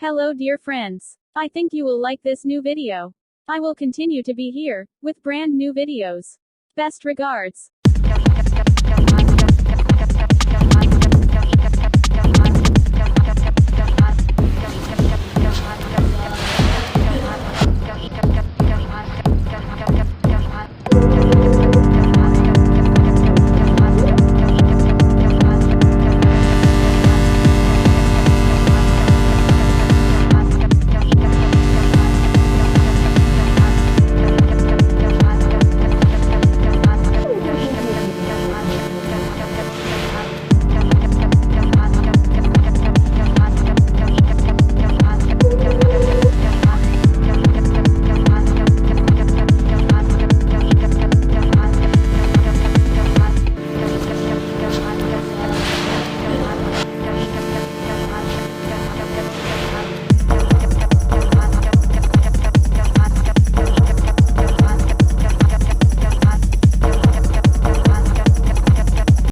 Hello dear friends. I think you will like this new video. I will continue to be here, with brand new videos. Best regards.